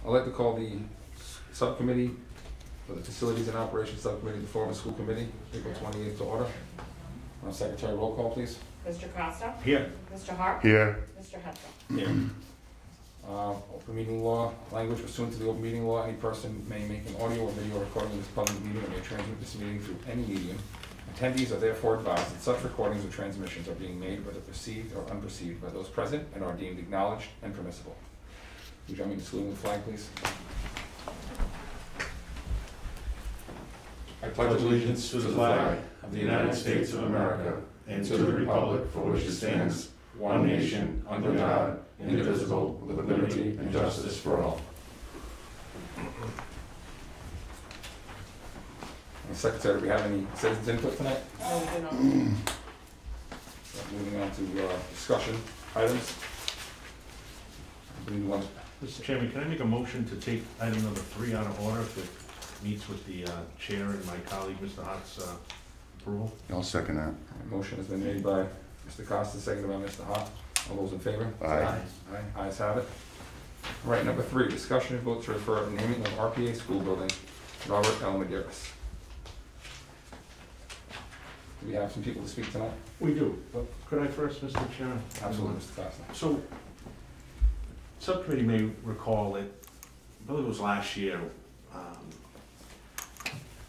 I'd like to call the subcommittee for the Facilities and Operations Subcommittee, the former school committee, April 28th to order. Secretary, roll call, please. Mr. Costa? Here. Mr. Hart? Here. Mr. Hudson? Here. Open meeting law, language pursuant to the open meeting law, any person may make an audio or video recording of this public meeting and may transmit this meeting through any medium. Attendees are therefore advised that such recordings or transmissions are being made whether perceived or unperceived by those present and are deemed acknowledged and permissible. Would you join me in saluting the flag, please? I pledge allegiance to the flag of the United States of America and to the republic for which it stands, one nation, under God, indivisible, with liberty and justice for all. Secretary, do we have any citizens input tonight? No, we do not. Moving on to discussion items. Mr. Chairman, can I make a motion to take item number 3 out of order if it meets with the chair and my colleague, Mr. Hart's approval? I'll second that. Motion has been made by Mr. Costa, seconded by Mr. Hart. All those in favor? Aye. Aye. Ayes have it. All right, number 3, discussion and vote to refer the naming of RPA school building, Robert L. Medeiros. Do we have some people to speak tonight? We do, but could I first, Mr. Chairman? Absolutely, Mr. Costa. So, subcommittee may recall that, I believe it was last year,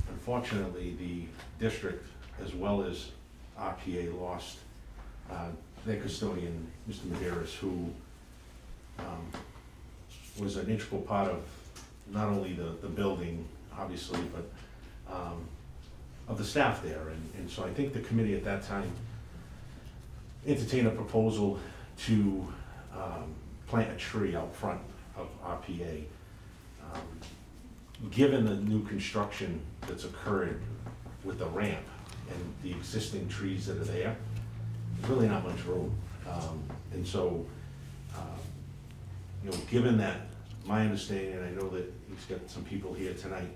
unfortunately, the district, as well as RPA, lost their custodian, Mr. Medeiros, who was an integral part of not only the building, obviously, but of the staff there. And so I think the committee at that time entertained a proposal to plant a tree out front of RPA. Given the new construction that's occurred with the ramp and the existing trees that are there, there's really not much room. And so, given that, my understanding, and I know that he's got some people here tonight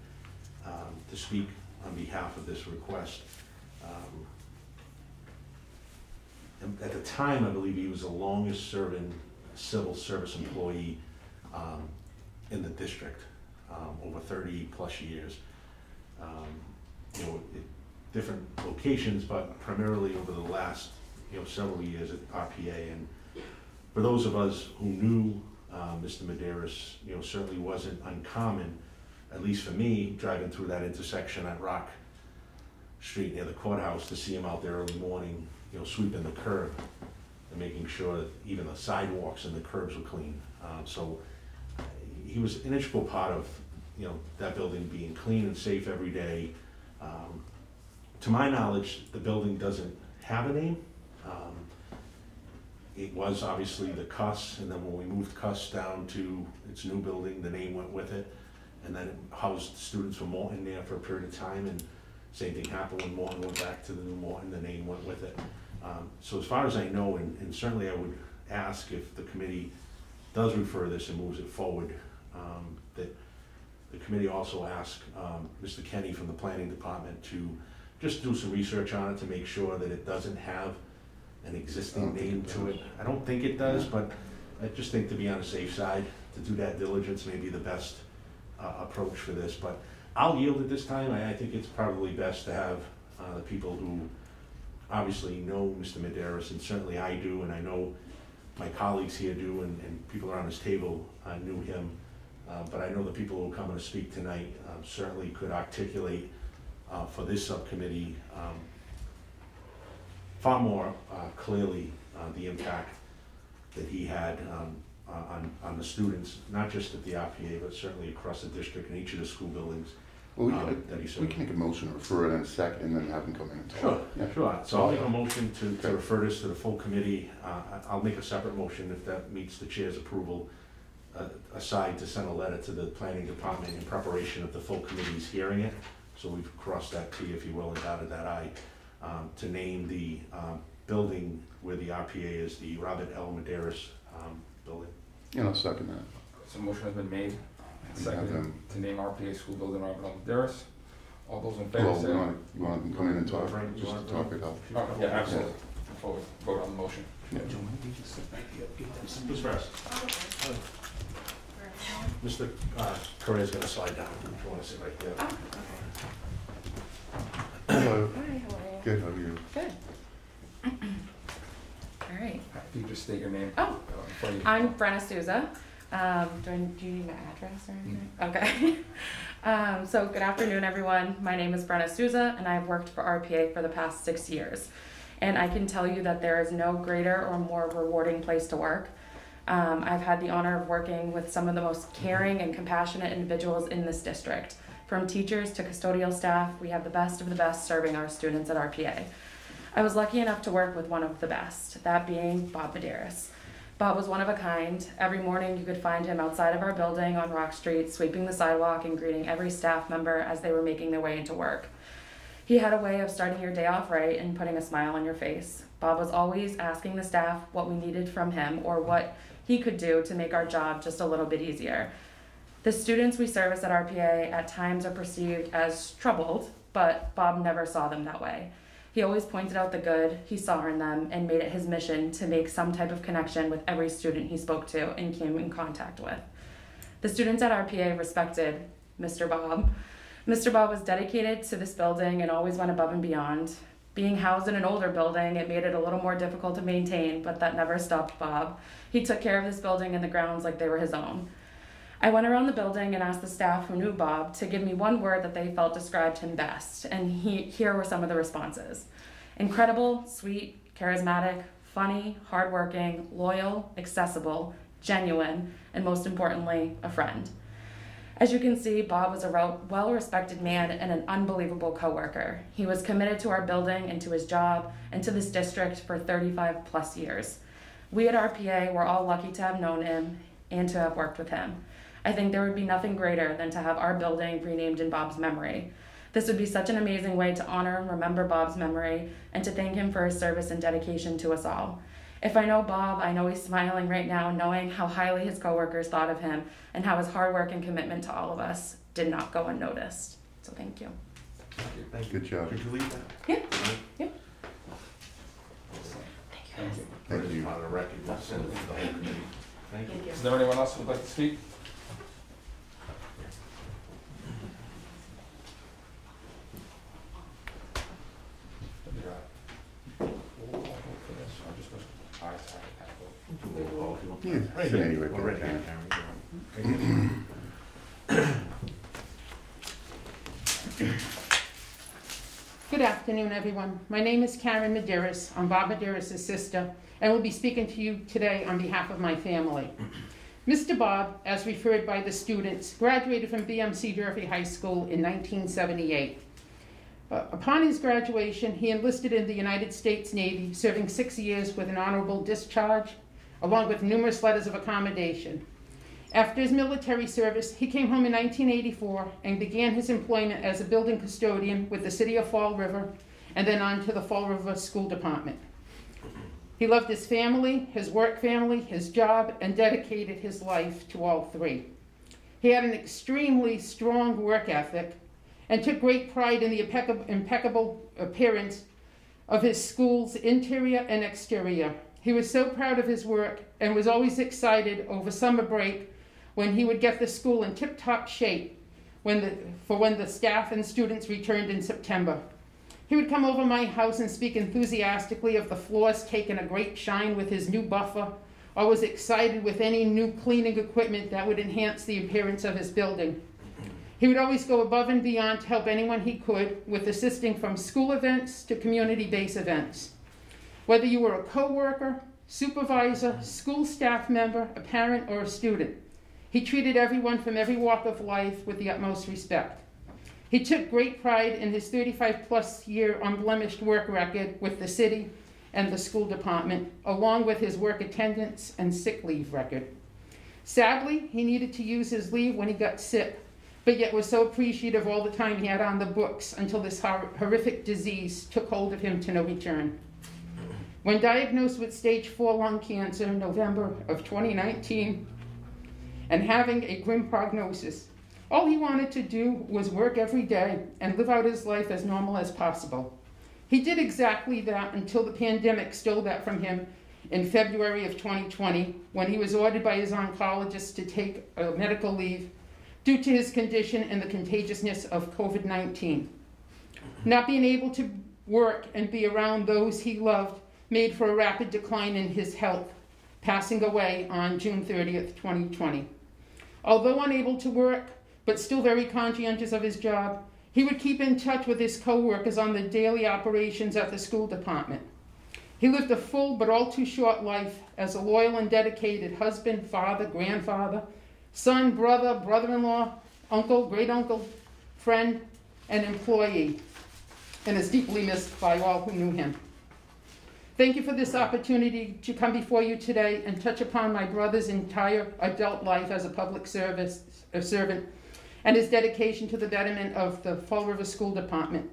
to speak on behalf of this request. And at the time, I believe he was the longest serving civil service employee in the district, over 30 plus years. Different locations, but primarily over the last several years at RPA. And for those of us who knew Mr. Medeiros, certainly wasn't uncommon, at least for me, driving through that intersection at Rock Street near the courthouse, to see him out there early morning, sweeping the curb and making sure that even the sidewalks and the curbs were clean. So he was an integral part of that building being clean and safe every day. To my knowledge, the building doesn't have a name. It was obviously the Cuss, and then when we moved Cuss down to its new building, the name went with it. And then it housed students from Morton there for a period of time, and same thing happened when Morton went back to the new Morton, the name went with it. So as far as I know, and certainly I would ask if the committee does refer this and moves it forward, that the committee also ask Mr. Kenny from the planning department to just do some research on it to make sure that it doesn't have an existing name to it. I don't think it does, but I just think to be on the safe side, to do that diligence may be the best approach for this. But I'll yield at this time. I think it's probably best to have the people who obviously know Mr. Medeiros, and certainly I do, and I know my colleagues here do, and people around this table knew him. But I know the people who are coming to speak tonight certainly could articulate for this subcommittee far more clearly the impact that he had on the students, not just at the RPA, but certainly across the district and each of the school buildings that he served. We can make a motion to refer it in a second and then have him come in and talk. Sure, Yeah. sure. So I'll make a motion to refer this to the full committee. I'll make a separate motion if that meets the chair's approval, aside to send a letter to the planning department in preparation of the full committee's hearing it. So we've crossed that T, if you will, and dotted that I, to name the building where the RPA is the Robert L. Medeiros building. Yeah, I'll second that. So motion has been made and seconded to name RPA school building Robert L. Medeiros. All those in favor Well, say you aye. want to come in and talk, Right, you just want to talk it out. Oh, yeah, absolutely. Before we vote on the motion. Yeah. Who's first? Mr. Correa's gonna slide down, if you wanna sit right there. Oh, Hello. okay. Hi, how are you? Good, how are you? Good. All right. If you just state your name. Oh, Before you. I'm Brenna Souza. Do you need my address or anything? Okay. So good afternoon, everyone. My name is Brenna Souza, and I've worked for RPA for the past 6 years. And I can tell you that there is no greater or more rewarding place to work. I've had the honor of working with some of the most caring and compassionate individuals in this district. From teachers to custodial staff, we have the best of the best serving our students at RPA. I was lucky enough to work with one of the best, that being Bob Medeiros. Bob was one of a kind. Every morning you could find him outside of our building on Rock Street, sweeping the sidewalk and greeting every staff member as they were making their way into work. He had a way of starting your day off right and putting a smile on your face. Bob was always asking the staff what we needed from him or what he could do to make our job just a little bit easier. The students we service at RPA at times are perceived as troubled, but Bob never saw them that way. He always pointed out the good he saw in them and made it his mission to make some type of connection with every student he spoke to and came in contact with. The students at RPA respected Mr. Bob. Mr. Bob was dedicated to this building and always went above and beyond. Being housed in an older building, it made it a little more difficult to maintain, but that never stopped Bob. He took care of this building and the grounds like they were his own. I went around the building and asked the staff who knew Bob to give me one word that they felt described him best, and here were some of the responses. Incredible, sweet, charismatic, funny, hardworking, loyal, accessible, genuine, and most importantly, a friend. As you can see, Bob was a well-respected man and an unbelievable coworker. He was committed to our building and to his job and to this district for 35 plus years. We at RPA were all lucky to have known him and to have worked with him. I think there would be nothing greater than to have our building renamed in Bob's memory. This would be such an amazing way to honor and remember Bob's memory and to thank him for his service and dedication to us all. If I know Bob, I know he's smiling right now, knowing how highly his coworkers thought of him and how his hard work and commitment to all of us did not go unnoticed. So thank you. Thank you. Good job. Could you leave that? Yeah. Right? Yeah. Thank you. Thank you. On the record, we'll send it to the whole committee. Thank you. Is there anyone else who would like to speak? Yeah, sit anywhere. We're ready. Good afternoon, everyone. My name is Karen Medeiros. I'm Bob Medeiros' sister, and will be speaking to you today on behalf of my family. Mr. Bob, as referred by the students, graduated from BMC Durfee High School in 1978. Upon his graduation, he enlisted in the United States Navy, serving 6 years with an honorable discharge, along with numerous letters of accommodation. After his military service, he came home in 1984 and began his employment as a building custodian with the City of Fall River, and then on to the Fall River School Department. He loved his family, his work family, his job, and dedicated his life to all three. He had an extremely strong work ethic and took great pride in the impeccable appearance of his school's interior and exterior. He was so proud of his work and was always excited over summer break when he would get the school in tip-top shape when the staff and students returned in September. He would come over my house and speak enthusiastically of the floors taking a great shine with his new buffer, or was excited with any new cleaning equipment that would enhance the appearance of his building. He would always go above and beyond to help anyone he could with assisting from school events to community-based events. Whether you were a co-worker, supervisor, school staff member, a parent, or a student, he treated everyone from every walk of life with the utmost respect. He took great pride in his 35-plus year unblemished work record with the city and the school department, along with his work attendance and sick leave record. Sadly, he needed to use his leave when he got sick, but yet was so appreciative all the time he had on the books until this horrific disease took hold of him to no return. When diagnosed with stage 4 lung cancer in November of 2019 and having a grim prognosis, all he wanted to do was work every day and live out his life as normal as possible. He did exactly that until the pandemic stole that from him in February of 2020 when he was ordered by his oncologist to take a medical leave due to his condition and the contagiousness of COVID-19. Not being able to work and be around those he loved made for a rapid decline in his health, passing away on June 30th, 2020. Although unable to work, but still very conscientious of his job, he would keep in touch with his co-workers on the daily operations at the school department. He lived a full but all too short life as a loyal and dedicated husband, father, grandfather, son, brother, brother-in-law, uncle, great-uncle, friend, and employee, and is deeply missed by all who knew him. Thank you for this opportunity to come before you today and touch upon my brother's entire adult life as a public servant and his dedication to the betterment of the Fall River School Department.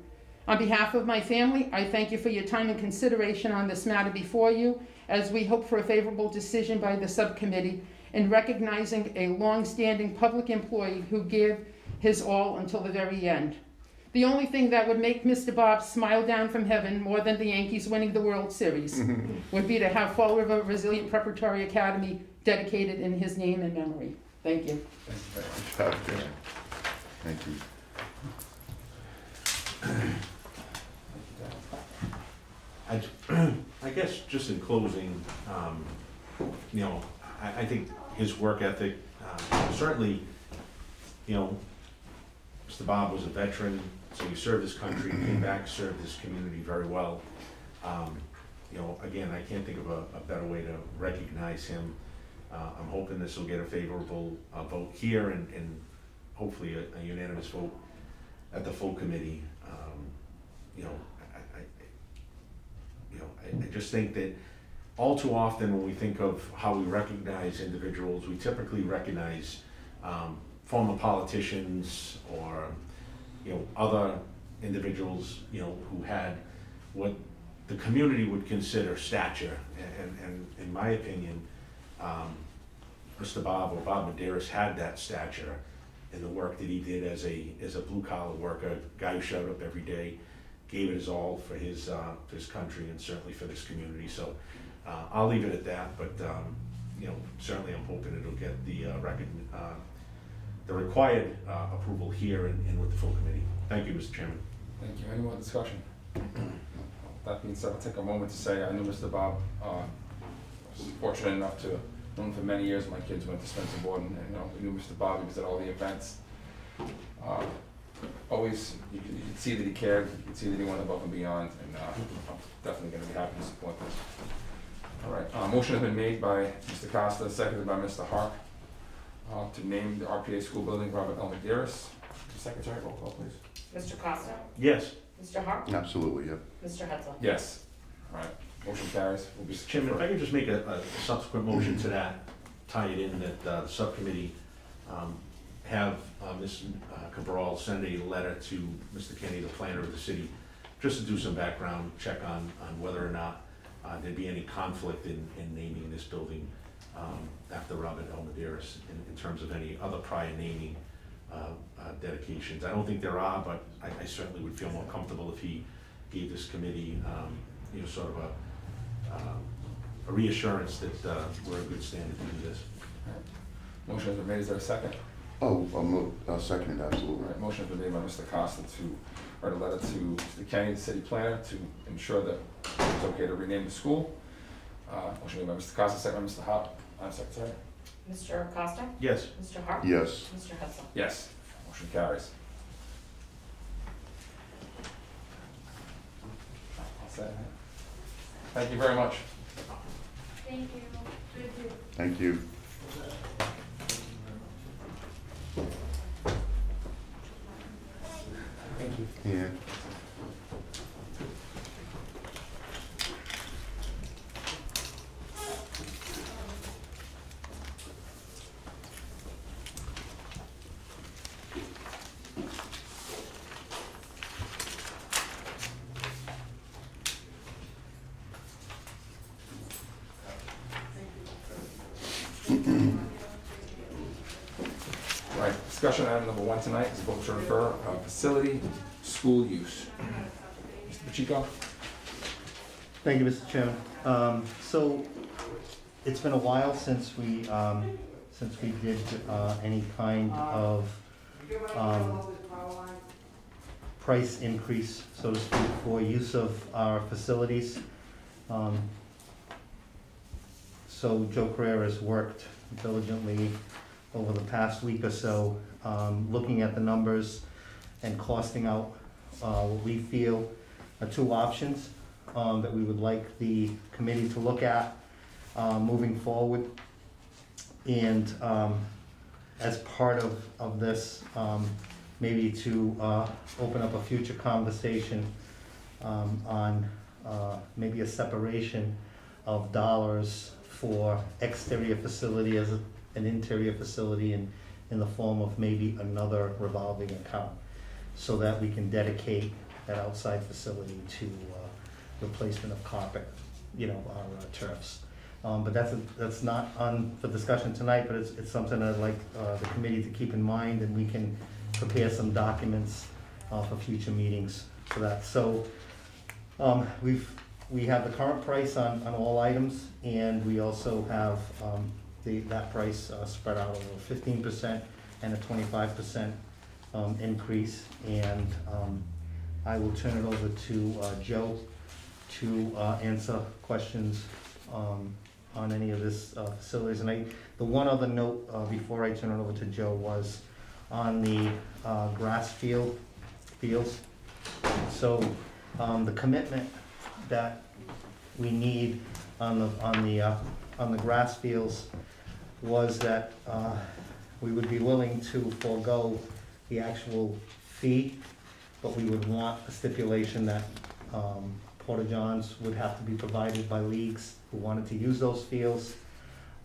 On behalf of my family, I thank you for your time and consideration on this matter before you, as we hope for a favorable decision by the subcommittee in recognizing a long-standing public employee who gave his all until the very end. The only thing that would make Mr. Bob smile down from heaven more than the Yankees winning the World Series would be to have Fall River Resilient Preparatory Academy dedicated in his name and memory. Thank you. Thank you very much. Thank you. I guess just in closing, you know, I think his work ethic, certainly, you know, Mr. Bob was a veteran, so he served his country, came back, served his community very well. You know, again, I can't think of a better way to recognize him. I'm hoping this will get a favorable vote here and hopefully a unanimous vote at the full committee. You know, I just think that all too often when we think of how we recognize individuals, we typically recognize former politicians or, you know, other individuals, you know, who had what the community would consider stature. And in my opinion, Mr. Bob or Bob Medeiros had that stature in the work that he did as a blue collar worker, guy who showed up every day, gave it his all for his country and certainly for this community. So I'll leave it at that, but you know, certainly I'm hoping it'll get the required approval here and with the full committee. Thank you, Mr. Chairman. Thank you. Any more discussion? That being said, I'll take a moment to say I knew Mr. Bob. I was fortunate enough to know him for many years. My kids went to Spencer Borden, and you know, we knew Mr. Bob. He was at all the events. Always, you could see that he cared. You could see that he went above and beyond, and I'm definitely going to be happy to support this. All right. Motion has been made by Mr. Costa, seconded by Mr. Harp, to name the RPA school building Robert L. Medeiros. Secretary, roll call, please. Mr. Costa? Yes. Mr. Hart? Absolutely, yeah. Mr. Hetzel? Yes. All right. Motion carries. We'll be Chairman, if I could just make a subsequent motion to that, tie it in, that the subcommittee have Ms. Cabral send a letter to Mr. Kenny, the planner of the city, just to do some background check on whether or not there'd be any conflict in naming this building after Robert L. Medeiros in terms of any other prior naming dedications. I don't think there are, but I certainly would feel more comfortable if he gave this committee, you know, sort of a reassurance that we're in good standing to do this. Motion has been made. Is there a second? Oh, I'll second it, All absolutely. right. Motion has been made by Mr. Costa to write a letter to Mr. Kenny, the city planner, to ensure that it's okay to rename the school. Motion made by Mr. Costa, second by Mr. Hart. Secretary? Mr. Costa? Yes. Mr. Hart? Yes. Mr. Hetzel? Yes. Motion carries. Thank you very much. Thank you. Thank you. Thank you. Yeah. Right, discussion item number 1 tonight is vote to refer facility school use. Mr. Pacheco? Thank you, Mr. Chairman. So it's been a while since we did any kind of price increase, so to speak, for use of our facilities. So Joe Carrera has worked diligently over the past week or so, looking at the numbers and costing out what we feel are two options that we would like the committee to look at moving forward. And as part of this, maybe to open up a future conversation on maybe a separation of dollars for exterior facility as an interior facility in the form of maybe another revolving account, so that we can dedicate that outside facility to replacement of carpet, our turfs. But that's not on for discussion tonight, but it's something I'd like the committee to keep in mind, and we can prepare some documents for future meetings for that. So we have the current price on all items, and we also have that price spread out over 15% and a 25% increase. And I will turn it over to Joe to answer questions on any of this facilities. And the one other note before I turn it over to Joe was on the grass fields. So the commitment that we need on the grass fields was that we would be willing to forego the actual fee, but we would want a stipulation that porta-johns would have to be provided by leagues who wanted to use those fields,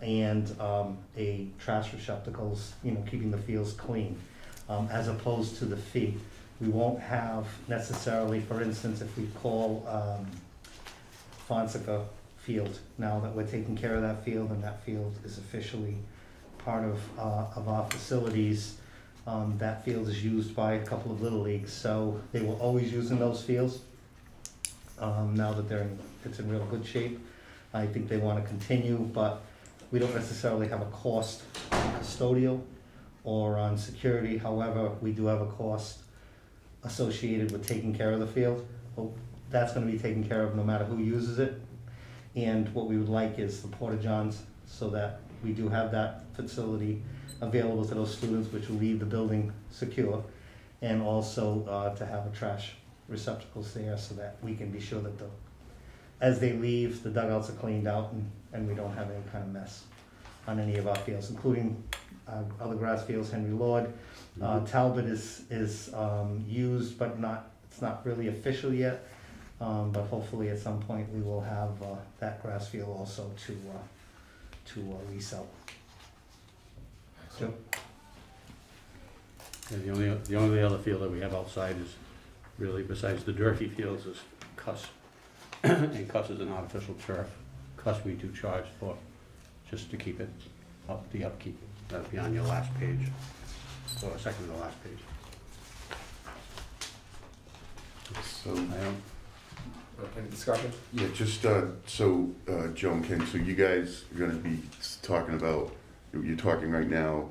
and a trash receptacles, keeping the fields clean, as opposed to the fee. We won't have necessarily, for instance, if we call Fonseca Field, now that we're taking care of that field and that field is officially part of our facilities, that field is used by a couple of little leagues, so they were always using those fields. Now that it's in real good shape, I think they want to continue, but we don't necessarily have a cost on custodial or on security. However, we do have a cost associated with taking care of the field. Well, that's going to be taken care of no matter who uses it. And what we would like is the porta-johns, so that we do have that facility available to those students, which will leave the building secure, and also to have a trash receptacles there, so that we can be sure that as they leave, the dugouts are cleaned out and we don't have any kind of mess on any of our fields, including other grass fields. Henry Lord, Talbot is used, but it's not really official yet. But hopefully at some point we will have that grass field also to resell. Joe? Yeah, the only other field that we have outside is really, besides the Durfee fields, is Cuss. And Cuss is an artificial turf. Cuss we do charge for, just to keep it up, the upkeep. That'll be on your last page, or second to the last page. So, Any discussion? yeah, just, Joe and Ken, so you guys are gonna be talking about, you're talking right now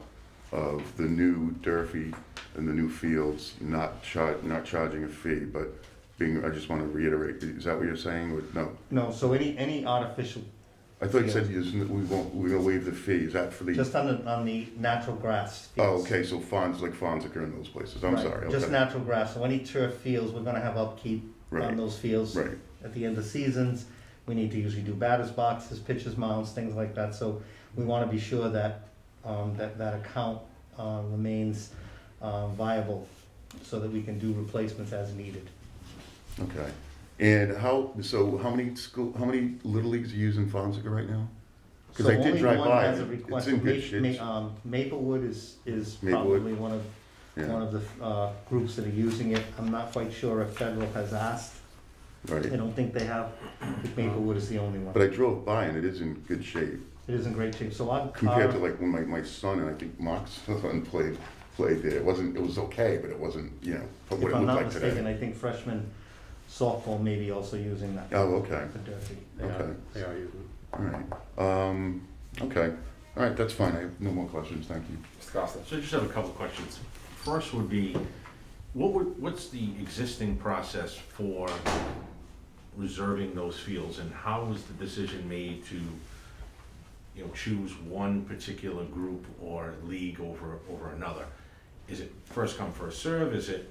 of the new Durfee and the new fields, not charging a fee, but I just wanna reiterate, is that what you're saying, or no? No, so any artificial, I thought you said we're gonna waive the fee, is that for the? just on the natural grass Oh, fields. okay, so like Fonseca and those places, I'm Right, sorry, okay. just natural grass. So any turf fields, we're gonna have upkeep on Right, those fields. right, At the end of seasons, we need to usually do batters boxes, pitchers mounts, things like that. So we want to be sure that that account remains viable, so that we can do replacements as needed. okay. And how many little leagues are using Fonseca right now? Because I did drive by, it's in good shape. Maplewood is Maplewood? probably one Yeah, of the groups that are using it. I'm not quite sure if Federal has asked. I right. don't think they have. I think Maplewood is the only one. But I drove by and it is in good shape, It is in great shape. So compared to like when my son and I think Mark's son played there. It was okay, but it wasn't, what if it I'm looked not like mistaken, today. I think freshman softball may be also using that. Oh, okay, For Durfee. They Okay. are using it. All right, okay, all right, that's fine, I have no more questions, thank you. Mr. Costa? So I just have a couple of questions. First would be, what's the existing process for reserving those fields, and how was the decision made to, choose one particular group or league over another? Is it first come, first serve? Is it,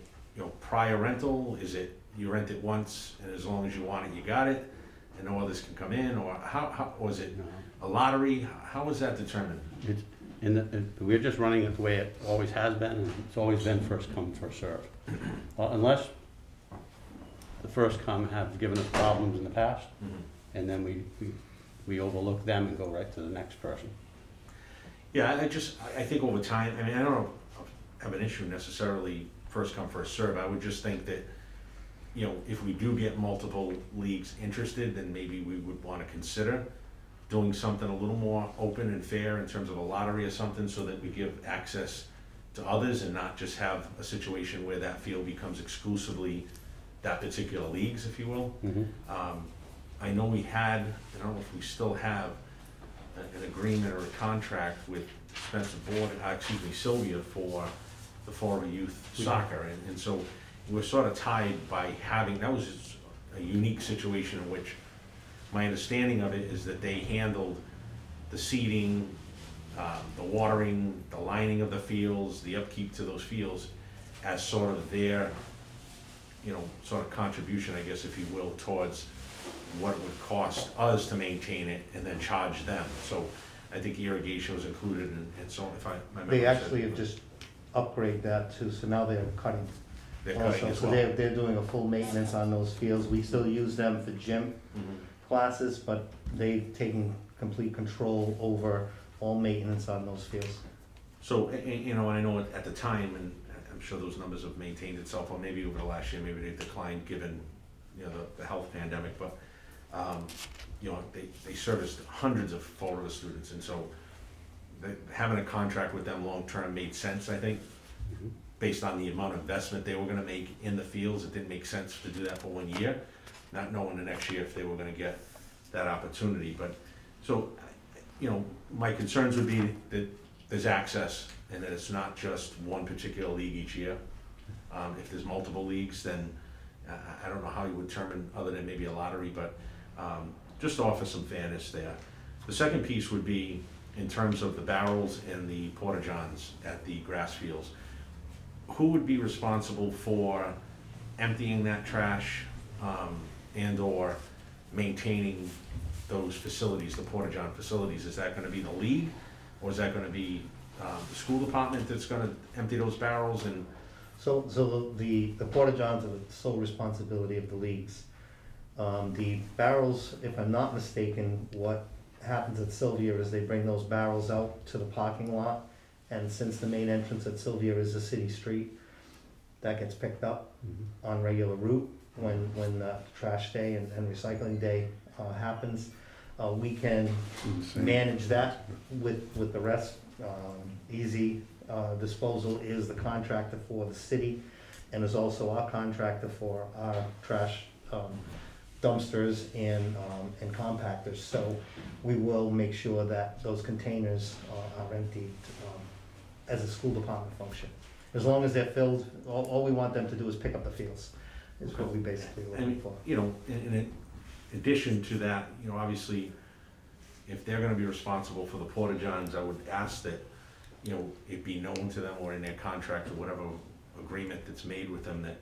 prior rental? Is it you rent it once and as long as you want it, you got it, and no others can come in? Or how was it a lottery? How was that determined? We're just running it the way it always has been, and it's always been first come, first serve. Unless the first come have given us problems in the past, and then we overlook them and go right to the next person. Yeah, I think over time, I mean, I don't have an issue necessarily first come, first serve. I would just think that, if we do get multiple leagues interested, then maybe we would want to consider doing something a little more open and fair in terms of a lottery or something, so that we give access to others and not just have a situation where that field becomes exclusively that particular leagues, if you will. I know we had, I don't know if we still have, an agreement or a contract with Spencer Sylvia for the Florida Youth Soccer, and so we're sort of tied by having, that was a unique situation in which my understanding of it is that they handled the seeding, the watering, the lining of the fields, the upkeep to those fields as sort of their, sort of contribution, I guess, if you will, towards what it would cost us to maintain it and then charge them. So I think irrigation was included, and so if my memory They actually says- have just upgrade that too, so now they're cutting. They're cutting Also, as so well. they're doing a full maintenance on those fields. We still use them for gym Mhm. classes, but they've taken complete control over all maintenance on those fields. So, and I know at the time, and I'm sure those numbers have maintained itself, or maybe over the last year, maybe they've declined given, the health pandemic, but, they serviced hundreds of Florida students, and so having a contract with them long-term made sense, I think, based on the amount of investment they were gonna make in the fields. It didn't make sense to do that for 1 year, not knowing the next year if they were gonna get that opportunity. But, so, my concerns would be that there's access and that it's not just one particular league each year. If there's multiple leagues, then I don't know how you would determine, other than maybe a lottery, but just to offer some fairness there. The second piece would be in terms of the barrels and the porta-johns at the grass fields. Who would be responsible for emptying that trash and/or maintaining those facilities, the porta-john facilities? Is that gonna be the league, or is that gonna be the school department that's gonna empty those barrels? And So the porta-johns are the sole responsibility of the leagues. The barrels, if I'm not mistaken, what happens at Sylvia is they bring those barrels out to the parking lot, and since the main entrance at Sylvia is a city street, that gets picked up on regular route when trash day and recycling day happens. We can manage that with the rest. Easy Disposal is the contractor for the city, and is also our contractor for our trash dumpsters and compactors. So we will make sure that those containers are emptied as a school department function. As long as they're filled, all we want them to do is pick up the fields, is what we basically looking And, for. in addition to that, obviously, if they're gonna be responsible for the porta-johns, I would ask that, it be known to them or in their contract or whatever agreement that's made with them, that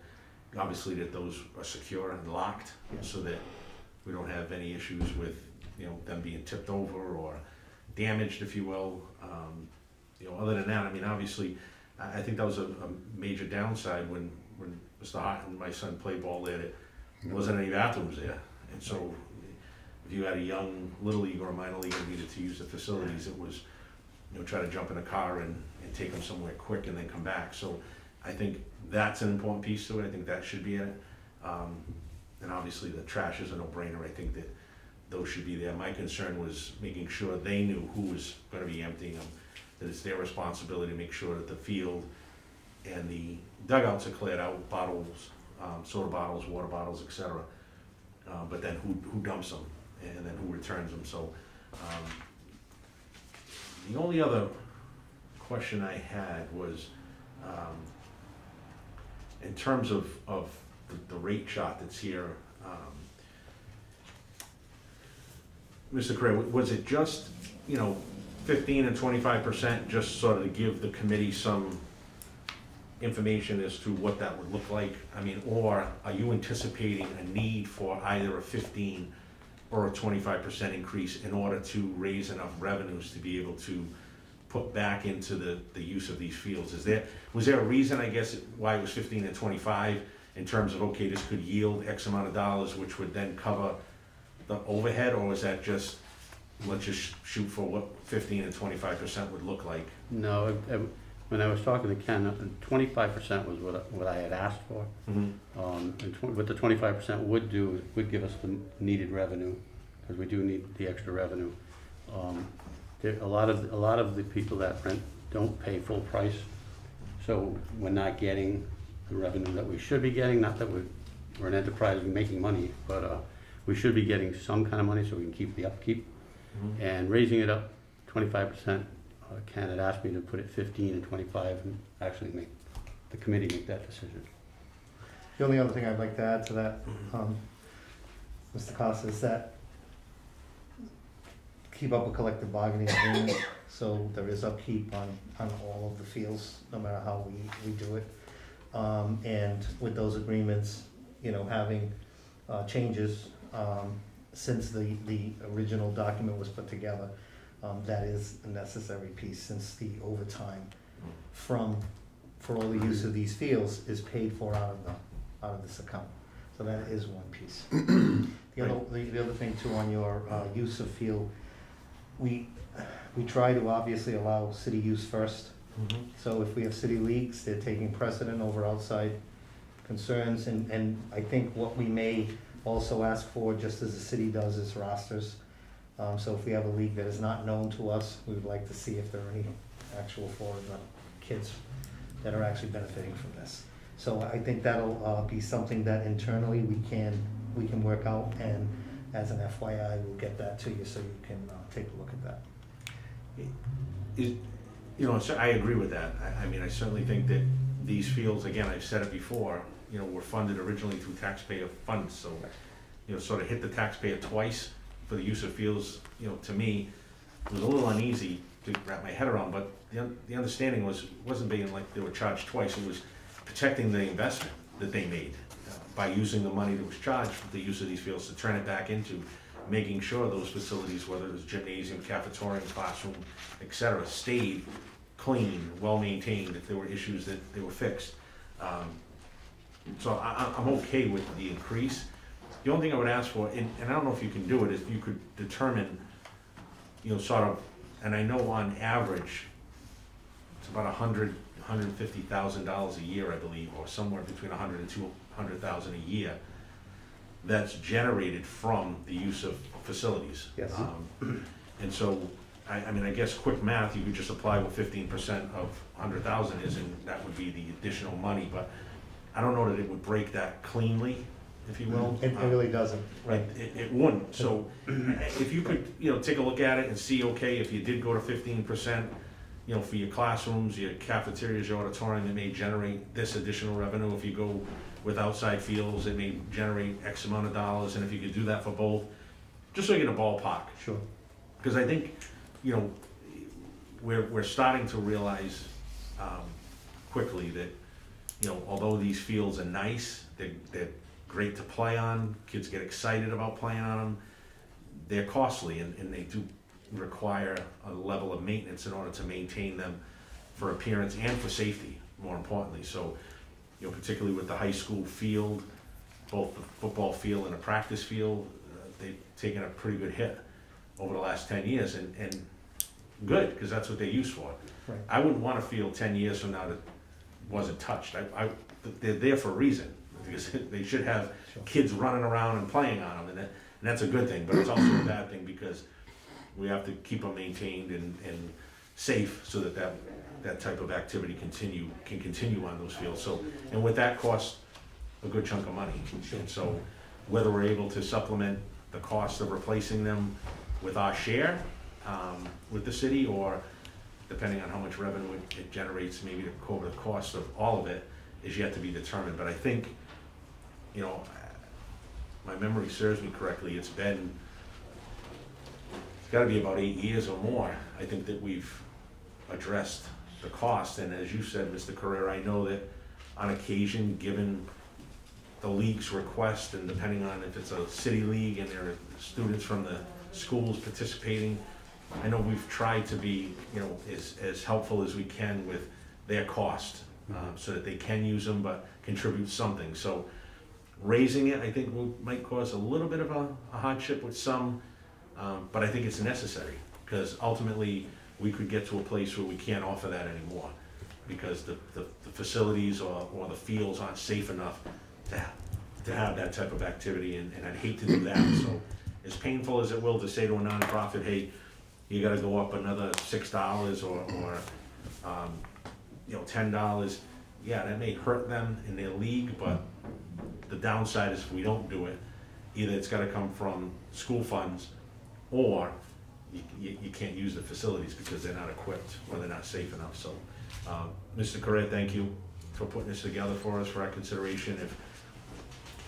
obviously that those are secure and locked, so that we don't have any issues with, them being tipped over or damaged, if you will. Other than that, I mean, obviously, I think that was a major downside when Mr. Hart and my son played ball there, that there wasn't any bathrooms there. And so if you had a young little league or a minor league that needed to use the facilities, it was, try to jump in a car and take them somewhere quick and then come back. So I think that's an important piece to it. I think that should be in it. And obviously the trash is a no-brainer. I think that those should be there. My concern was making sure they knew who was gonna be emptying them, that it's their responsibility to make sure that the field and the dugouts are cleared out, bottles, soda bottles, water bottles, etc. But then who dumps them, and then who returns them. So The only other question I had was, in terms of the rate chart that's here, Mr. Craig, was it just, 15 and 25%, just sort of to give the committee some information as to what that would look like? I mean, or are you anticipating a need for either a 15 or a 25% increase in order to raise enough revenues to be able to put back into the use of these fields? Was there a reason, I guess, why it was 15 and 25 in terms of, okay, this could yield X amount of dollars, which would then cover the overhead, or was that just, let's just shoot for what 15 and 25% would look like? No, when I was talking to Ken, 25% was what I had asked for. And what the 25% would do, would give us the needed revenue, because we do need the extra revenue. A lot of the people that rent don't pay full price, so we're not getting the revenue that we should be getting. Not that we're an enterprise making money, but we should be getting some kind of money so we can keep the upkeep. And raising it up 25%, Ken had asked me to put it 15 and 25 and actually make the committee make that decision. The only other thing I'd like to add to that, Mr. Costa, is that keep up a collective bargaining agreement, so there is upkeep on all of the fields, no matter how we do it. And with those agreements, having changes since the original document was put together, that is a necessary piece, since the overtime for all the use of these fields is paid for out of this account. So that is one piece. The other thing too, on your use of field, we try to obviously allow city use first. So if we have city leagues, they're taking precedent over outside concerns, and I think what we may also ask for, just as the city does, is rosters. So if we have a league that is not known to us, we would like to see if there are any actual Florida kids that are actually benefiting from this. So I think that'll be something that internally we can work out, and as an FYI, we'll get that to you so you can take a look at that. So I agree with that. I mean, I certainly think that these fields, again, I've said it before, were funded originally through taxpayer funds, so sort of hit the taxpayer twice for the use of fields. To me, it was a little uneasy to wrap my head around, but the understanding wasn't being like they were charged twice. It was protecting the investment that they made by using the money that was charged for the use of these fields to turn it back into making sure those facilities, whether it was gymnasium, cafeteria, classroom, etc., stayed clean, well maintained. If there were issues, that they were fixed. So I'm okay with the increase. The only thing I would ask for, and I don't know if you can do it, is if you could determine, sort of, and I know on average, it's about $150,000 a year, I believe, or somewhere between 100 and 200,000 a year, that's generated from the use of facilities. Yes. And so, I mean, I guess quick math, you could just apply what 15% of 100,000 is, and that would be the additional money. But I don't know that it would break that cleanly, if you will. It really doesn't, right? It wouldn't. So if you could, take a look at it and see, okay, if you did go to 15%, for your classrooms, your cafeterias, your auditorium, it may generate this additional revenue. If you go with outside fields, it may generate X amount of dollars. And if you could do that for both, just so you get a ballpark. Sure. Because I think, we're starting to realize quickly that, although these fields are nice, they're great to play on, kids get excited about playing on them, they're costly, and they do require a level of maintenance in order to maintain them for appearance and for safety, more importantly. So, particularly with the high school field, both the football field and the practice field, they've taken a pretty good hit over the last 10 years, and good, because that's what they're used for. Right. I wouldn't want a field 10 years from now that wasn't touched. They're there for a reason, because they should have kids running around and playing on them, and that's a good thing, but it's also a bad thing because we have to keep them maintained and safe so that type of activity can continue on those fields. So, and with that costs a good chunk of money. And so whether we're able to supplement the cost of replacing them with our share, with the city, or depending on how much revenue it generates, maybe to cover the cost of all of it, is yet to be determined. But I think, you know, my memory serves me correctly, it's gotta be about 8 years or more, I think, that we've addressed the cost. And as you said, Mr. Carrera, I know that on occasion, given the league's request, and depending on if it's a city league and there are students from the schools participating, I know we've tried to be, you know, as helpful as we can with their cost, so that they can use them but contribute something. So raising it, I think, might cause a little bit of a hardship with some, but I think it's necessary, because ultimately we could get to a place where we can't offer that anymore, because the facilities or the fields aren't safe enough to have that type of activity, and I'd hate to do that. So as painful as it will to say to a nonprofit, hey, you gotta go up another $6 or you know, $10, yeah, that may hurt them in their league, but the downside is if we don't do it, either it's gotta come from school funds, or you can't use the facilities because they're not equipped or they're not safe enough. So, Mr. Correa, thank you for putting this together for us for our consideration. If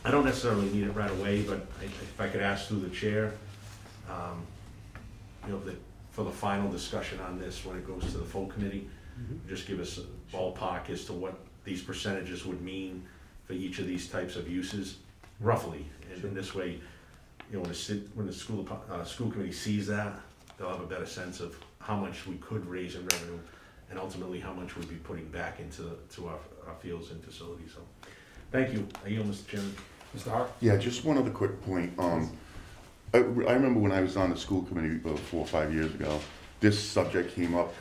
I don't necessarily need it right away, but if I could ask through the chair, you know, for the final discussion on this when it goes to the full committee, just give us a ballpark as to what these percentages would mean for each of these types of uses, roughly. And in this way, you know, when the school committee sees that, they'll have a better sense of how much we could raise in revenue, and ultimately how much we'd be putting back into our fields and facilities. So, thank you. I yield, Mr. Chairman. Mr. Hart? Yeah, just one other quick point. I remember when I was on the school committee about 4 or 5 years ago, this subject came up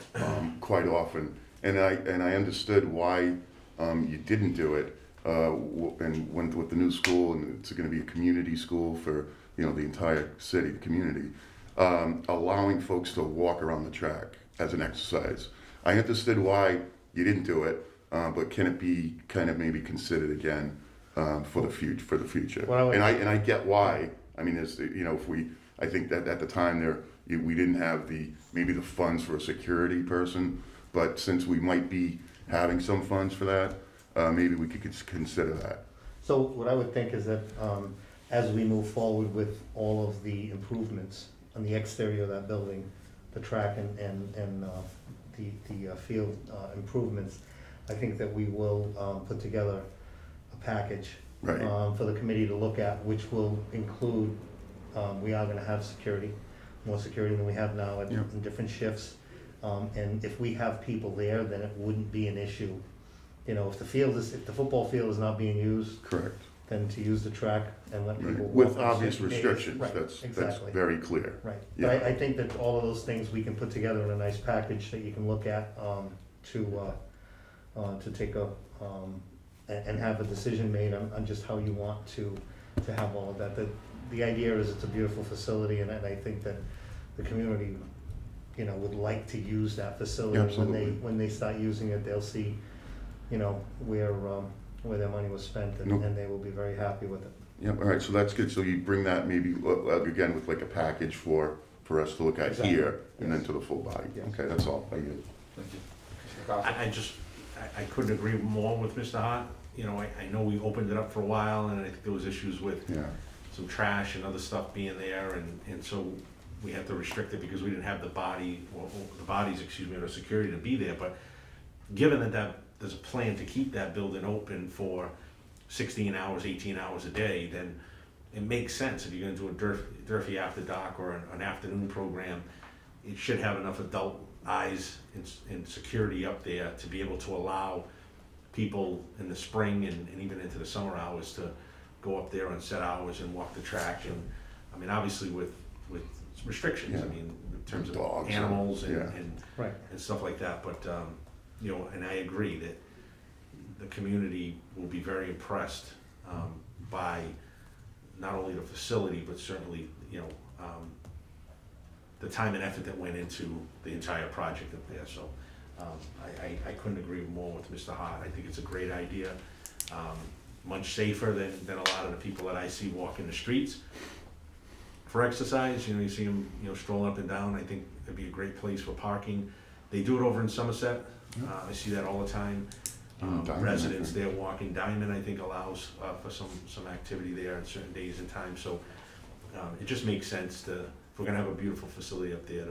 quite often, and I understood why you didn't do it, and went with the new school, and it's going to be a community school for, you know, the entire city, the community, allowing folks to walk around the track as an exercise. I understood why you didn't do it, but can it be kind of maybe considered again for the future? Well, and I get why. I mean, as you know, I think that at the time we didn't have maybe the funds for a security person, but since we might be having some funds for that, maybe we could consider that. So what I would think is that as we move forward with all of the improvements on the exterior of that building, the track and the field improvements, I think that we will put together a package Right. for the committee to look at, which will include, we are gonna have more security than we have now in different shifts. And if we have people there, then it wouldn't be an issue. You know, if the football field is not being used, Correct. then to use the track and let people. With walk obvious on safety days. restrictions, Right, that's exactly. very clear. Right, Yeah. but I think that all of those things we can put together in a nice package that you can look at, to take and have a decision made on just how you want to have all of that. The idea is it's a beautiful facility, and I think that the community, you know, would like to use that facility. Absolutely. When they start using it, they'll see, you know, where their money was spent, and they will be very happy with it. Yeah, all right, so that's good. So you bring that maybe, again, with like a package for us to look at Exactly. here, and then Yes. to the full body. Yes. Okay, that's all. Thank you. Thank you. Mr. Costa? I couldn't agree more with Mr. Hart. You know, I know we opened it up for a while, and I think there was issues with Yeah, some trash and other stuff being there, and so we had to restrict it because we didn't have the bodies, or the security to be there. But given that there's a plan to keep that building open for 16 hours, 18 hours a day, then it makes sense. If you're gonna do a Durfee After Dark or an afternoon program, it should have enough adult eyes and security up there to be able to allow people in the spring and even into the summer hours to go up there on set hours and walk the track. And I mean, obviously with restrictions, Yeah. I mean, in terms of Dogs, animals yeah. Right. and stuff like that. But, you know, and I agree that the community will be very impressed by not only the facility, but certainly, you know, the time and effort that went into the entire project up there. So I couldn't agree more with Mr. Hart. I think it's a great idea. Much safer than a lot of the people that I see walking the streets. for exercise. You know, you see them, you know, strolling up and down. I think it'd be a great place for parking. They do it over in Somerset. I see that all the time. Diamond, Residents I think. there walking. Diamond, I think, allows for some activity there on certain days and times. So it just makes sense to, if we're gonna have a beautiful facility up there,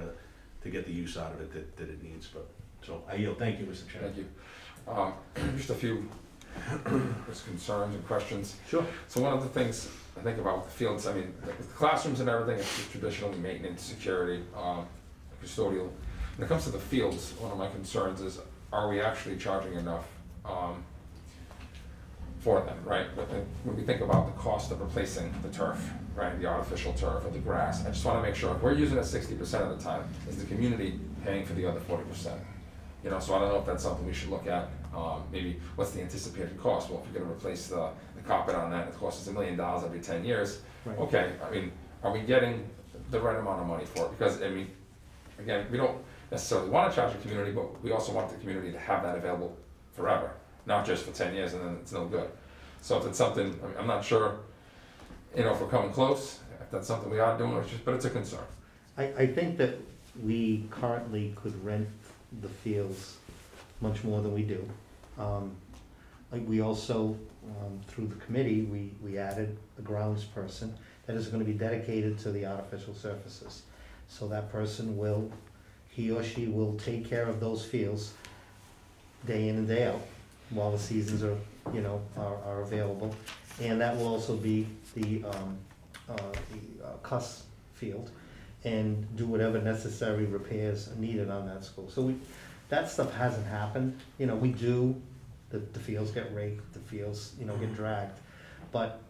to get the use out of it that it needs. But so I yield. Thank you, Mr. Chairman. Thank you. Just a few concerns and questions. Sure. So one of the things I think about with the fields, I mean, like with the classrooms and everything, it's just traditionally maintenance, security, custodial. When it comes to the fields, one of my concerns is, are we actually charging enough for them, right? But when we think about the cost of replacing the turf, right, the artificial turf or the grass, I just want to make sure if we're using it 60% of the time, is the community paying for the other 40%? You know, so I don't know if that's something we should look at. Maybe what's the anticipated cost? Well, if you're going to replace the carpet on that, it costs us $1 million every 10 years. Right. Okay, I mean, are we getting the right amount of money for it? Because I mean, again, we don't necessarily want to charge the community, but we also want the community to have that available forever, not just for 10 years and then it's no good. So if it's something, I mean, I'm not sure, you know, if we're coming close, if that's something we are doing, but it's a concern. I think that we currently could rent the fields much more than we do. Like we also, through the committee, we added a grounds person that is gonna be dedicated to the artificial surfaces. So that person will, he or she will take care of those fields day in and day out while the seasons are, you know, are available. And that will also be the Cuss field, and do whatever necessary repairs are needed on that school. So that stuff hasn't happened. You know, we do, the fields get raked, the fields, you know, get dragged. But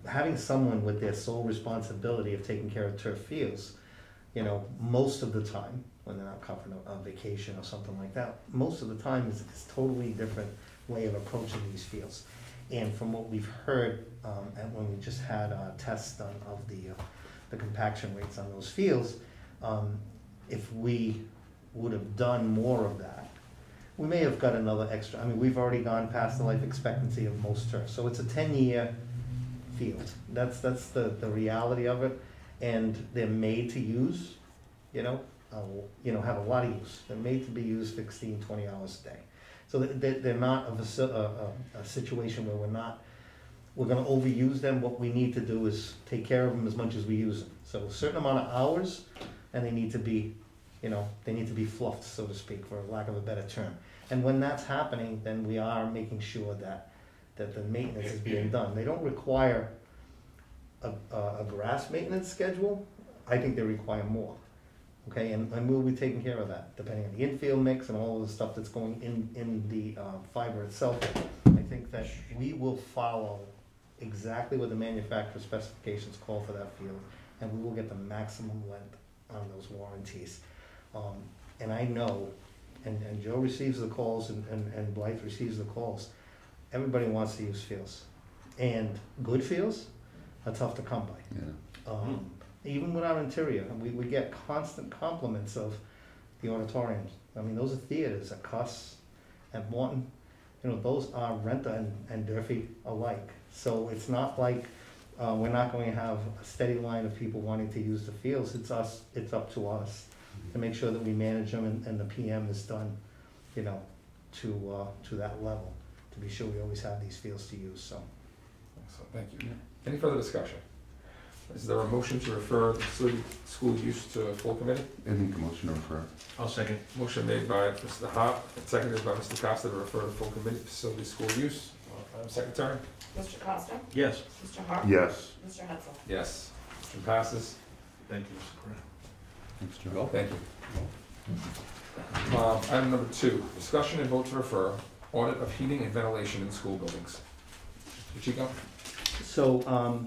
having someone with their sole responsibility of taking care of turf fields, you know, most of the time, when they're not covering a vacation or something like that, most of the time is a totally different way of approaching these fields. And from what we've heard, and when we just had tests done of the compaction rates on those fields, if we would have done more of that, we may have got another extra. I mean, we've already gone past the life expectancy of most turf, so it's a 10-year field. That's the reality of it, and they're made to use, you know, have a lot of use. They're made to be used 16, 20 hours a day. So they're not of a situation where we're gonna overuse them. What we need to do is take care of them as much as we use them. So a certain amount of hours, and they need to be, you know, they need to be fluffed, so to speak, for lack of a better term. And when that's happening, then we are making sure that the maintenance is being done. They don't require a grass maintenance schedule. I think they require more. Okay, and we'll be taking care of that, depending on the infield mix and all of the stuff that's going in the fiber itself. I think that we will follow exactly what the manufacturer specifications call for that field, and we will get the maximum length on those warranties. And I know, and Joe receives the calls, and Blythe receives the calls, everybody wants to use fields. And good fields are tough to come by. Yeah. Even with our interior, we get constant compliments of the auditoriums. I mean, those are theaters at Cuss, at Morton. You know, those are Renta and Durfee alike. So it's not like we're not going to have a steady line of people wanting to use the fields. It's up to us to make sure that we manage them, and the PM is done, you know, to that level, to be sure we always have these fields to use. So, Thank you. Any further discussion? Is there a motion to refer the facility school use to a full committee? I make a motion to refer. I'll second. Motion made by Mr. Hart and seconded by Mr. Costa to refer to full committee, facility school use. Madam Secretary? Mr. Costa? Yes. Mr. Hart? Yes. Mr. Hudson? Yes. Motion passes. Thank you, Mr. Correa. Thanks, Joe. Thank you. Item number 2, discussion and vote to refer audit of heating and ventilation in school buildings. Mr. Chico? So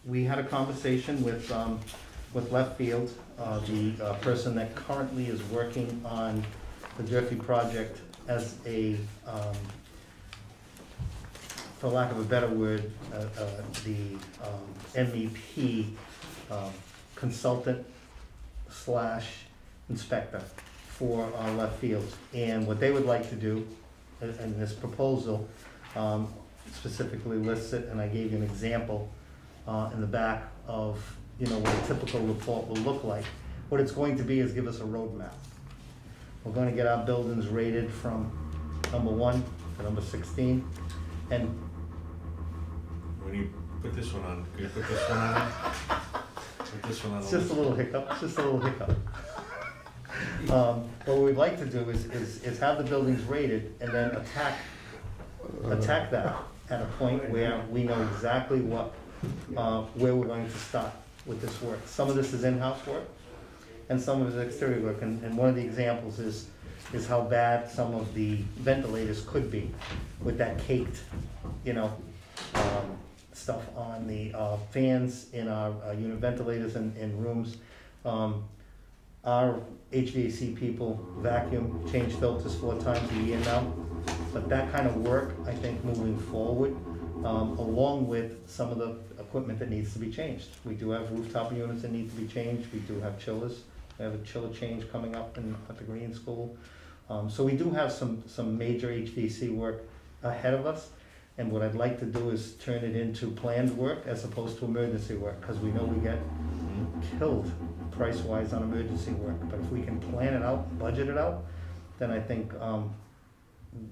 we had a conversation with Left Field, the person that currently is working on the Durfee project as a, for lack of a better word, the MEP consultant / inspector for Left Field. And what they would like to do in this proposal specifically lists it, and I gave you an example in the back of, you know, what a typical report will look like. What it's going to be is give us a roadmap. We're gonna get our buildings rated from number 1 to number 16, and When you put this one on, can you put this one on? Put this one on. it's the just a list. little hiccup, it's just a little hiccup. What we'd like to do is have the buildings rated and then attack that at a point where we know exactly what, where we're going to start with this work. Some of this is in-house work, and some of it is exterior work, and one of the examples is how bad some of the ventilators could be with that caked, you know, stuff on the fans in our unit ventilators in rooms. Our HVAC people vacuum, change filters 4 times a year now. But that kind of work, I think, moving forward, along with some of the equipment that needs to be changed. We do have rooftop units that need to be changed. We do have chillers. We have a chiller change coming up at the Green School. So we do have some major HVAC work ahead of us. And what I'd like to do is turn it into planned work as opposed to emergency work, because we know we get killed price-wise on emergency work. But if we can plan it out, budget it out, then I think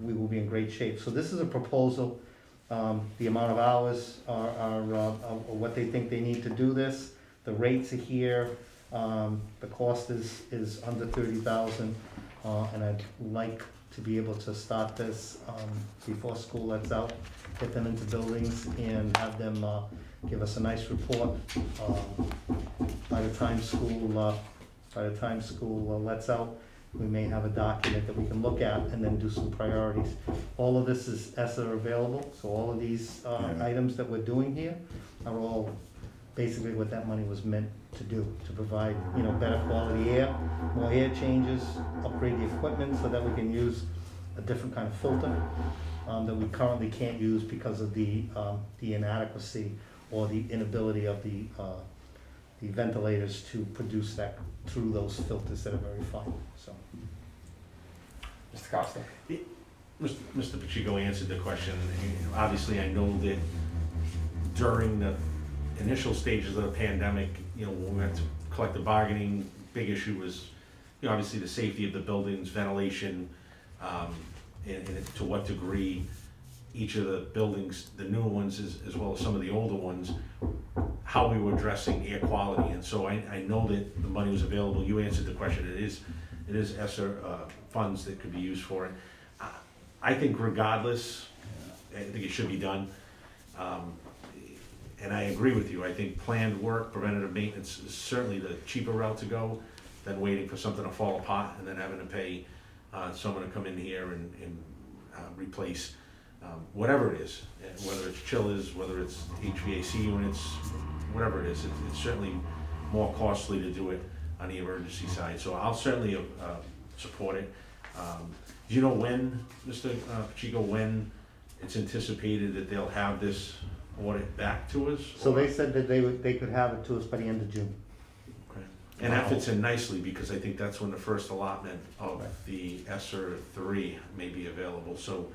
we will be in great shape. So this is a proposal. The amount of hours are what they think they need to do this. The rates are here. The cost is under $30,000, and I'd like to be able to start this before school lets out, get them into buildings and have them give us a nice report by the time school lets out. We may have a document that we can look at and then do some priorities. All of this is ESSER available, so all of these items that we're doing here are all basically what that money was meant to do, to provide, you know, better quality air, more air changes, upgrade the equipment so that we can use a different kind of filter that we currently can't use because of the inadequacy or the inability of the ventilators to produce that through those filters that are very fine, so. Mr. Costa? Mr. Pacheco answered the question. Obviously, I know that during the initial stages of the pandemic, you know, when we went to collective bargaining, big issue was, you know, obviously the safety of the buildings, ventilation, and to what degree each of the buildings, the newer ones as well as some of the older ones, how we were addressing air quality. And so I know that the money was available. You answered the question. It is ESSER funds that could be used for it. I think regardless, I think it should be done. And I agree with you. I think planned work, preventative maintenance is certainly the cheaper route to go than waiting for something to fall apart and then having to pay someone to come in here and replace whatever it is, whether it's chillers, whether it's HVAC units, whatever it is. It's certainly more costly to do it on the emergency side. So I'll certainly support it. Do you know when, Mr. Pacheco, when it's anticipated that they'll have this audit back to us? So they said that they could have it to us by the end of June. Okay. And that fits in nicely because I think that's when the first allotment of the ESSER 3 may be available. So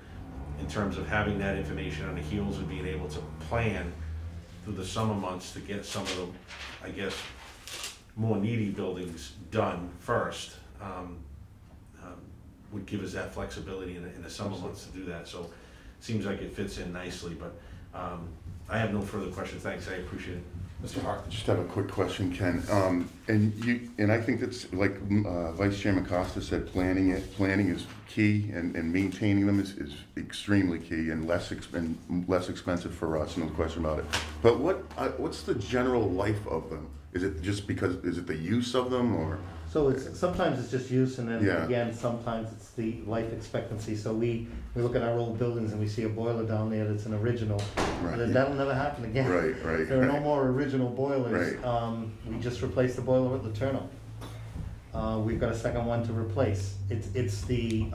in terms of having that information on the heels of being able to plan through the summer months to get some of the, I guess, more needy buildings done first, would give us that flexibility in the summer months to do that. So it seems like it fits in nicely, but I have no further questions. Thanks, I appreciate it. Mr. Hart? Just have a quick question, Ken. And I think that's, like Vice Chairman Costa said, planning is key, and maintaining them is extremely key and less expensive for us, no question about it. But what's the general life of them? Is it just because, is it the use of them, or? So sometimes it's just use, and then Yeah. again, sometimes it's the life expectancy. So we look at our old buildings and we see a boiler down there that's an original, Right. and that'll never happen again. Right. There are no more original boilers. Right. We just replaced the boiler at Laterno. We've got a second one to replace. It's the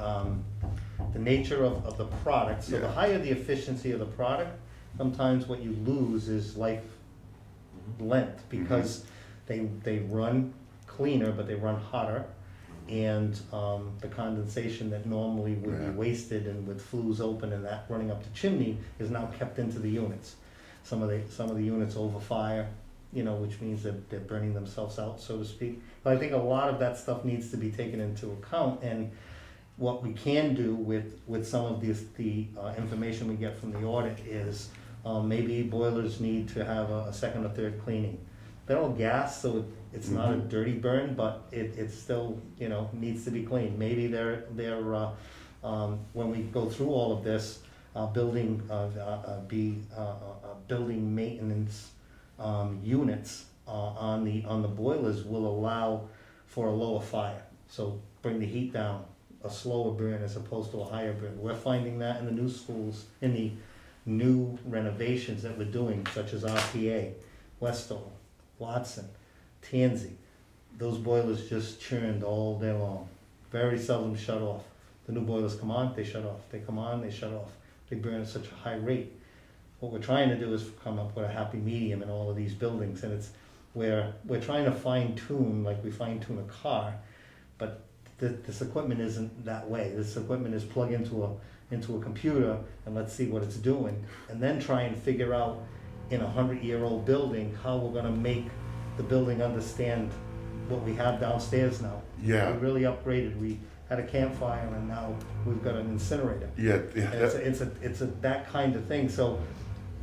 nature of the product. So the Yeah. higher the efficiency of the product, sometimes what you lose is life length, because they run cleaner, but they run hotter, and the condensation that normally would be wasted and with flues open and that running up the chimney is now kept into the units. Some of the units overfire, which means that they're burning themselves out, so to speak. But I think a lot of that stuff needs to be taken into account, and what we can do with some of the information we get from the audit is maybe boilers need to have a second or third cleaning. They're all gas, so it's not a dirty burn, but it still needs to be cleaned. Maybe they're when we go through all of this, building maintenance units on the boilers will allow for a lower fire. So bring the heat down, a slower burn as opposed to a higher burn. We're finding that in the new schools, in the new renovations that we're doing, such as RPA, Westall, Watson, Tansy. Those boilers just churned all day long. Very seldom shut off. The new boilers come on, they shut off. They come on, they shut off. They burn at such a high rate. What we're trying to do is come up with a happy medium in all of these buildings, and it's where we're trying to fine tune, like we fine tune a car, but this equipment isn't that way. This equipment is plug into a computer and let's see what it's doing, and then try and figure out in a 100-year-old building how we're going to make the building understand what we have downstairs now. Yeah. We really upgraded. We had a campfire and now we've got an incinerator. Yeah. It's a that kind of thing. So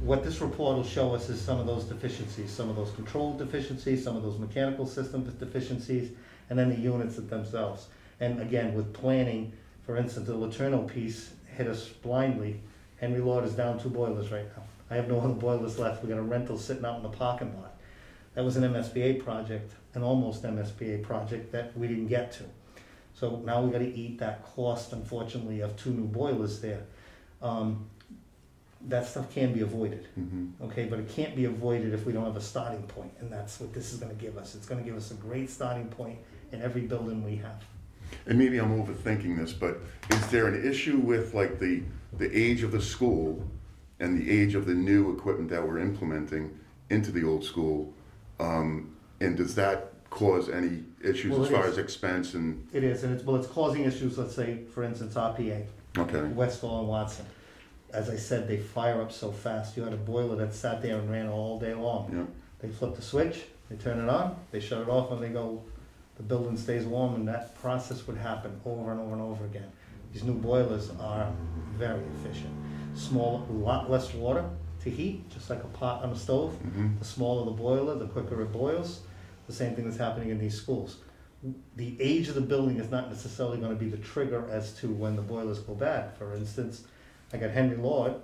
what this report will show us is some of those deficiencies, some of those control deficiencies, some of those mechanical system deficiencies, and then the units themselves. And again, with planning, for instance, the Laterno piece hit us blindly. Henry Lord is down 2 boilers right now. I have no other boilers left. We got a rental sitting out in the parking lot. That was an MSBA project, an almost MSBA project that we didn't get to. So now we got to eat that cost, unfortunately, of 2 new boilers there. That stuff can be avoided, okay? But it can't be avoided if we don't have a starting point, and that's what this is going to give us. It's going to give us a great starting point in every building we have. And maybe I'm overthinking this, but is there an issue with like the age of the school and the age of the new equipment that we're implementing into the old school? And does that cause any issues as far as expense and? It is, and it's causing issues. Let's say, for instance, RPA, Westall and Watson. As I said, they fire up so fast. You had a boiler that sat there and ran all day long. Yeah. They flip the switch, they turn it on, they shut it off, and they go. The building stays warm, and that process would happen over and over and over again. These new boilers are very efficient. Small, a lot less water to heat, just like a pot on a stove. The smaller the boiler, the quicker it boils. The same thing that's happening in these schools. The age of the building is not necessarily going to be the trigger as to when the boilers go bad. For instance, I got Henry Lord,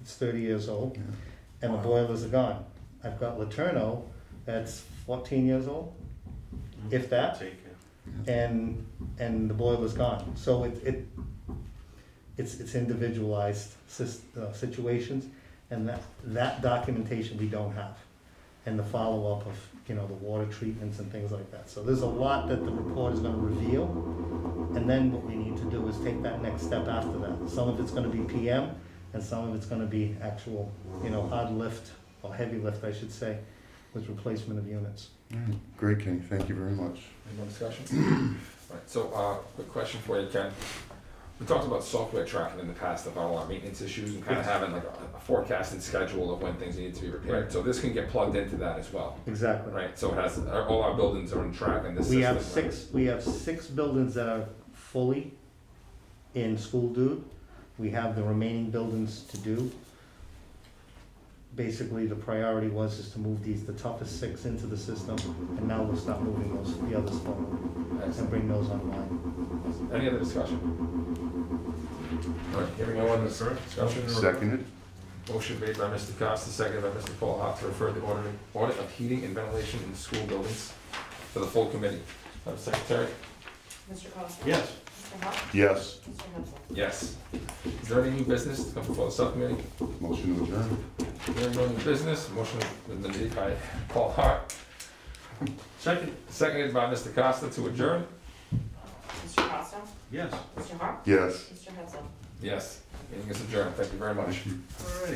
it's 30 years old, and the boilers are gone. I've got Laterno, that's 14 years old, if that, and the boiler's gone. So it's individualized situations, and that documentation we don't have, and the follow-up of the water treatments and things like that. So there's a lot that the report is going to reveal, and then what we need to do is take that next step after that. Some of it's going to be PM, and some of it's going to be actual hard lift, or heavy lift I should say, with replacement of units. Great, Kenny, thank you very much. Any more discussion? Right, so quick question for you, Ken. We talked about software tracking in the past about all our maintenance issues and kind of having like a forecasted schedule of when things need to be repaired. Right. So this can get plugged into that as well. Exactly. Right, so it has, all our buildings are on track in this We system. have we have 6 buildings that are fully in school dude. We have the remaining buildings to do. Basically, the priority is to move the toughest 6 into the system, and now we'll start moving the others forward and bring those online. Any other discussion? All right, hearing no other discussion. Seconded. Motion made by Mr. Costa, seconded by Mr. Paul Hart to refer the audit of heating and ventilation in school buildings to the full committee. Madam Secretary? Mr. Costa? Yes. Mr. Hart? Yes. Mr. Hensel? Yes. Is there any new business to come before the subcommittee? Motion to adjourn. Hearing no new business, motion was made by Paul Hart, seconded by Mr. Costa to adjourn. Mr. Costa? Yes. Mr. Hart? Yes. Mr. Hensel? Yes, meeting is adjourned. Thank you very much. Thank you. All righty.